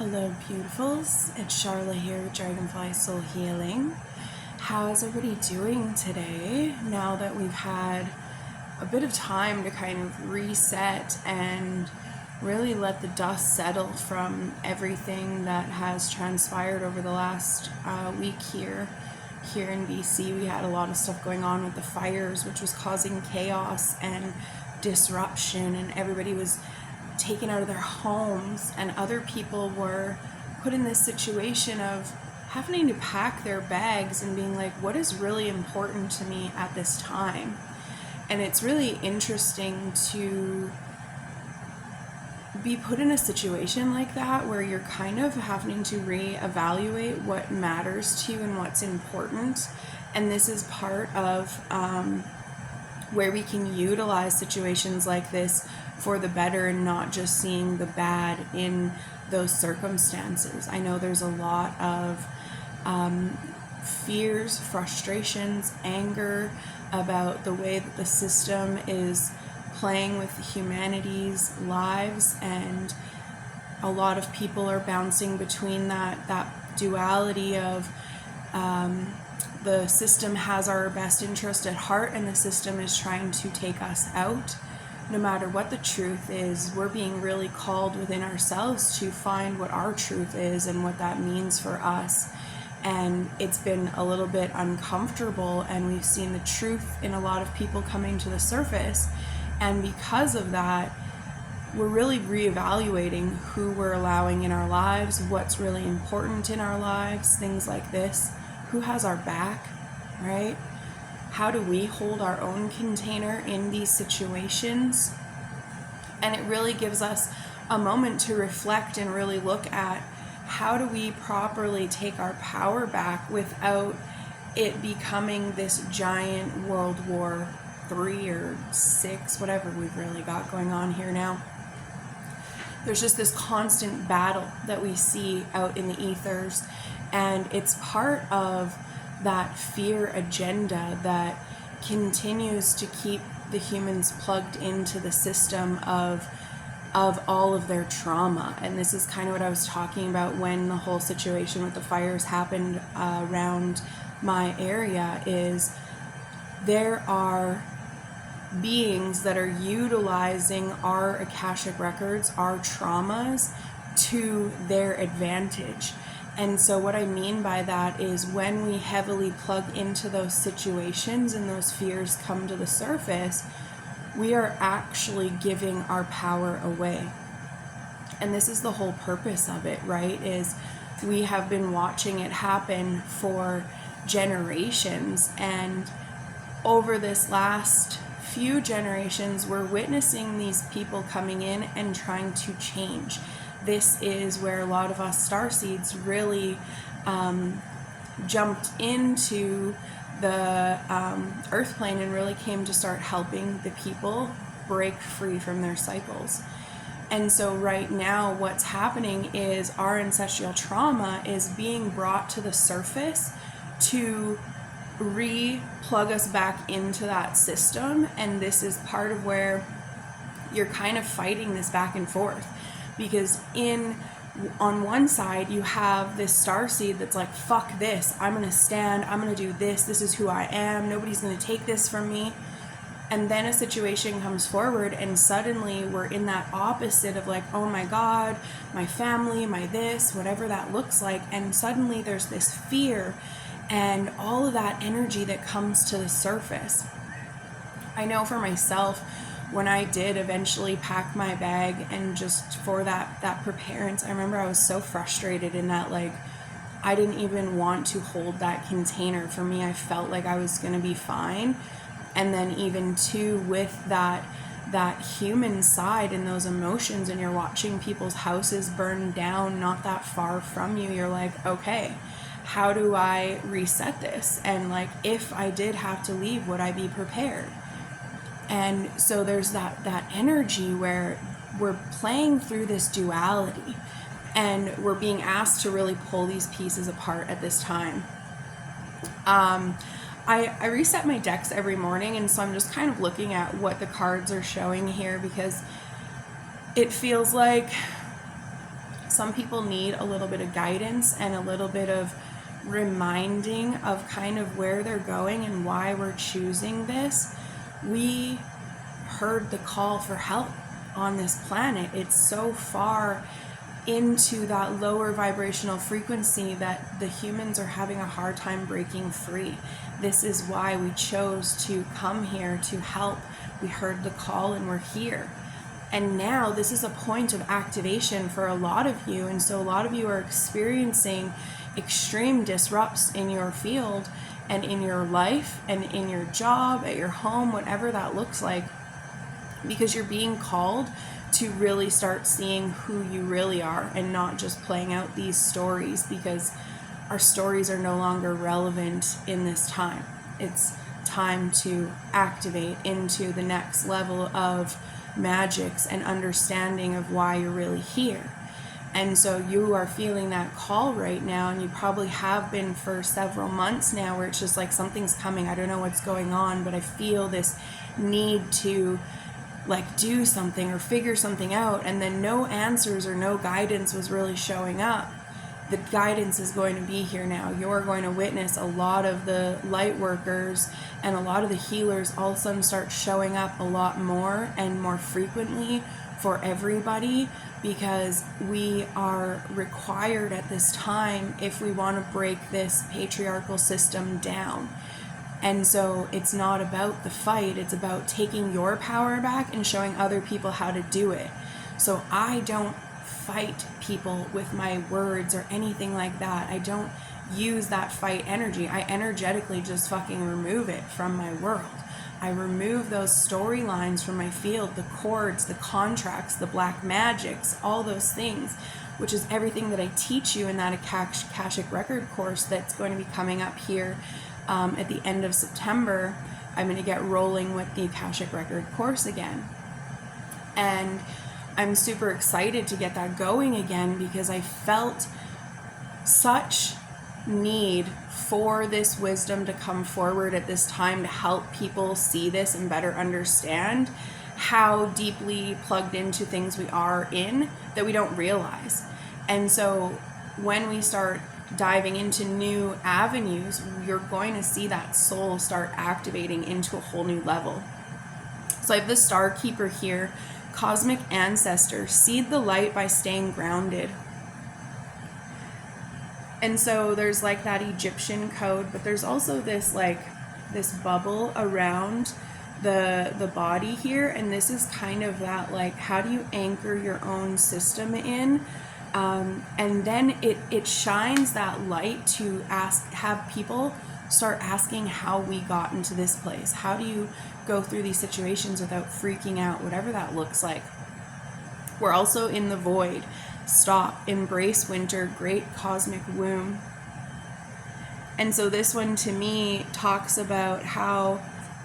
Hello, beautifuls. It's Charla here with Dragonfly Soul Healing. How is everybody doing today? Now that we've had a bit of time to kind of reset and really let the dust settle from everything that has transpired over the last week here in BC. We had a lot of stuff going on with the fires, which was causing chaos and disruption, and everybody was taken out of their homes, and other people were put in this situation of having to pack their bags and being like, what is really important to me at this time? And it's really interesting to be put in a situation like that where you're kind of having to reevaluate what matters to you and what's important. And this is part of where we can utilize situations like this for the better and not just seeing the bad in those circumstances. I know there's a lot of fears, frustrations, anger about the way that the system is playing with humanity's lives, and a lot of people are bouncing between that duality of the system has our best interest at heart and the system is trying to take us out. No matter what the truth is, we're being really called within ourselves to find what our truth is and what that means for us. And it's been a little bit uncomfortable, and we've seen the truth in a lot of people coming to the surface. And because of that, we're really reevaluating who we're allowing in our lives, what's really important in our lives, things like this. Who has our back, right? How do we hold our own container in these situations? And it really gives us a moment to reflect and really look at how do we properly take our power back without it becoming this giant World War III or VI, whatever we've really got going on here now. There's just this constant battle that we see out in the ethers, and it's part of that fear agenda that continues to keep the humans plugged into the system of all of their trauma. And this is kind of what I was talking about when the whole situation with the fires happened around my area, is there are beings that are utilizing our Akashic records, our traumas, to their advantage. And so what I mean by that is when we heavily plug into those situations and those fears come to the surface, we are actually giving our power away. And this is the whole purpose of it, right? Is we have been watching it happen for generations, and over this last few generations, we're witnessing these people coming in and trying to change. This is where a lot of us starseeds really jumped into the earth plane and really came to start helping the people break free from their cycles. And so right now what's happening is our ancestral trauma is being brought to the surface to plug us back into that system. And this is part of where you're kind of fighting this back and forth, because on one side you have this starseed that's like, fuck this, I'm gonna stand, I'm gonna do this is who I am, nobody's gonna take this from me. And then a situation comes forward and suddenly we're in that opposite of like, oh my god, my family, my this, whatever that looks like. And suddenly there's this fear and all of that energy that comes to the surface. I know for myself, when I did eventually pack my bag and just for that preparedness, I remember I was so frustrated in that, like, I didn't even want to hold that container. For me, I felt like I was going to be fine. And then even too, with that human side and those emotions, and you're watching people's houses burn down not that far from you, you're like, okay, how do I reset this? And like, if I did have to leave, would I be prepared? And so there's that energy where we're playing through this duality, and we're being asked to really pull these pieces apart at this time. I reset my decks every morning, and so I'm just kind of looking at what the cards are showing here, because it feels like some people need a little bit of guidance and a little bit of reminding of kind of where they're going and why we're choosing this. We heard the call for help on this planet. It's so far into that lower vibrational frequency that the humans are having a hard time breaking free. This is why we chose to come here to help. We heard the call and we're here. And now this is a point of activation for a lot of you. And so a lot of you are experiencing extreme disrupts in your field and in your life and in your job, at your home, whatever that looks like, because you're being called to really start seeing who you really are and not just playing out these stories, because our stories are no longer relevant in this time. It's time to activate into the next level of magics and understanding of why you're really here. And so you are feeling that call right now, and you probably have been for several months now, where it's just like something's coming. I don't know what's going on, but I feel this need to like do something or figure something out, and then no answers or no guidance was really showing up. The guidance is going to be here now. You're going to witness a lot of the light workers and a lot of the healers all of a sudden start showing up a lot more and more frequently for everybody, because we are required at this time if we want to break this patriarchal system down. And so it's not about the fight, it's about taking your power back and showing other people how to do it. So I don't fight people with my words or anything like that. I don't use that fight energy. I energetically just fucking remove it from my world. I remove those storylines from my field, the cords, the contracts, the black magics, all those things, which is everything that I teach you in that Akashic Record course that's going to be coming up here at the end of September. I'm going to get rolling with the Akashic Record course again. And I'm super excited to get that going again, because I felt such need for this wisdom to come forward at this time to help people see this and better understand how deeply plugged into things we are in that we don't realize. And so when we start diving into new avenues, you're going to see that soul start activating into a whole new level. So I have the Star Keeper here. Cosmic ancestor, seed the light by staying grounded. And so there's like that Egyptian code, but there's also this like this bubble around the body here, and this is kind of that like, how do you anchor your own system in? And then it shines that light to have people start asking how we got into this place. How do you go through these situations without freaking out, whatever that looks like. We're also in the void. Stop, embrace winter, great cosmic womb. And so this one to me talks about how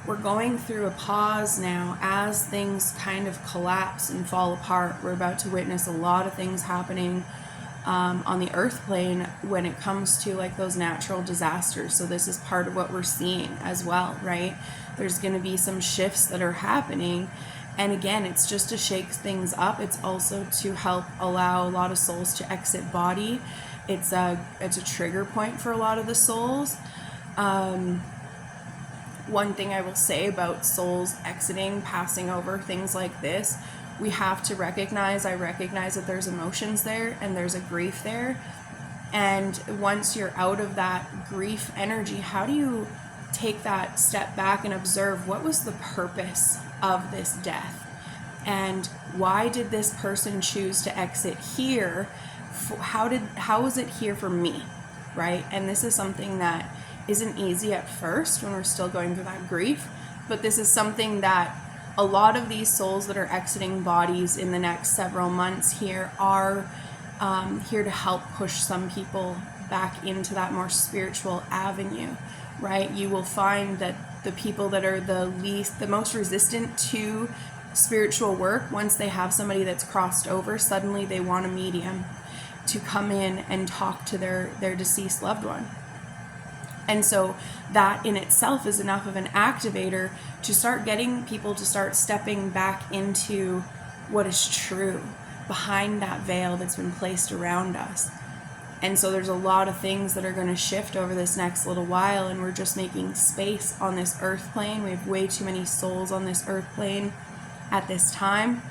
we're going through a pause now as things kind of collapse and fall apart. We're about to witness a lot of things happening on the earth plane when it comes to like those natural disasters. So this is part of what we're seeing as well, right? There's going to be some shifts that are happening. And again, it's just to shake things up. It's also to help allow a lot of souls to exit body. It's a trigger point for a lot of the souls. One thing I will say about souls exiting, passing over, things like this, we have to recognize, I recognize that there's emotions there and there's a grief there. And once you're out of that grief energy, how do you take that step back and observe what was the purpose of this death? And why did this person choose to exit here? How was it here for me, right? And this is something that isn't easy at first when we're still going through that grief, but this is something that a lot of these souls that are exiting bodies in the next several months here are here to help push some people back into that more spiritual avenue, right? You will find that the people that are the most resistant to spiritual work, once they have somebody that's crossed over, suddenly they want a medium to come in and talk to their deceased loved one. And so that in itself is enough of an activator to start getting people to start stepping back into what is true, behind that veil that's been placed around us. And so there's a lot of things that are going to shift over this next little while, and we're just making space on this earth plane. We have way too many souls on this earth plane at this time.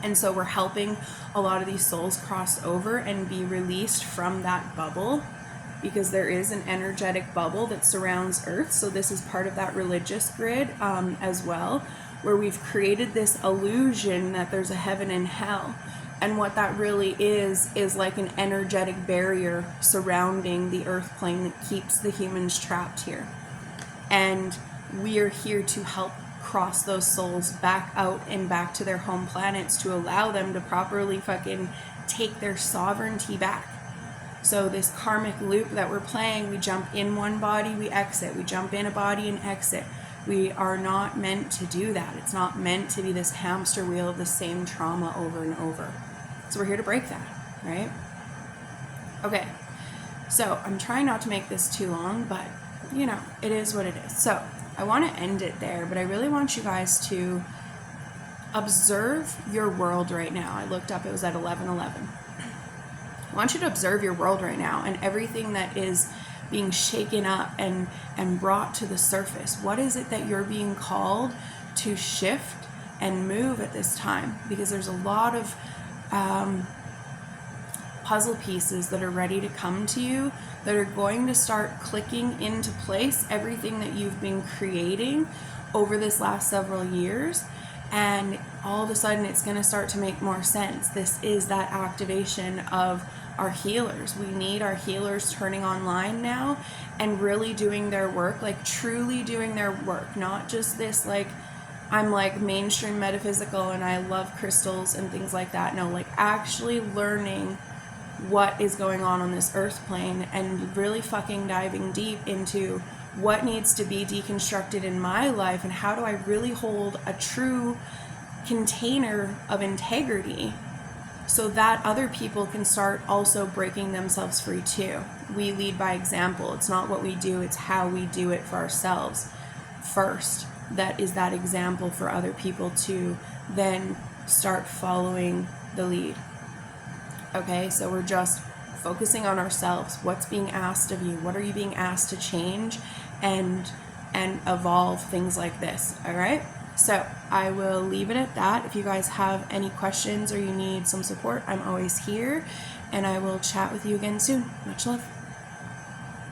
And so we're helping a lot of these souls cross over and be released from that bubble, because there is an energetic bubble that surrounds Earth. So this is part of that religious grid as well, where we've created this illusion that there's a heaven and hell. And what that really is like an energetic barrier surrounding the Earth plane that keeps the humans trapped here. And we are here to help cross those souls back out and back to their home planets, to allow them to properly fucking take their sovereignty back. So this karmic loop that we're playing, we jump in one body, we exit. We jump in a body and exit. We are not meant to do that. It's not meant to be this hamster wheel of the same trauma over and over. So we're here to break that, right? Okay, so I'm trying not to make this too long, but you know, it is what it is. So I want to end it there, but I really want you guys to observe your world right now. I looked up, it was at 11:11. I want you to observe your world right now and everything that is being shaken up and brought to the surface. What is it that you're being called to shift and move at this time? Because there's a lot of puzzle pieces that are ready to come to you, that are going to start clicking into place everything that you've been creating over this last several years. And all of a sudden it's going to start to make more sense. This is that activation of our healers. We need our healers turning online now and really doing their work, like truly doing their work, not just this like, I'm like mainstream metaphysical and I love crystals and things like that. No, like actually learning what is going on this earth plane and really fucking diving deep into what needs to be deconstructed in my life and how do I really hold a true container of integrity so that other people can start also breaking themselves free too. We lead by example. It's not what we do, it's how we do it for ourselves first. That is that example for other people to then start following the lead. Okay, so we're just focusing on ourselves. What's being asked of you? What are you being asked to change and evolve, things like this, all right? So I will leave it at that. If you guys have any questions or you need some support, I'm always here, and I will chat with you again soon. Much love.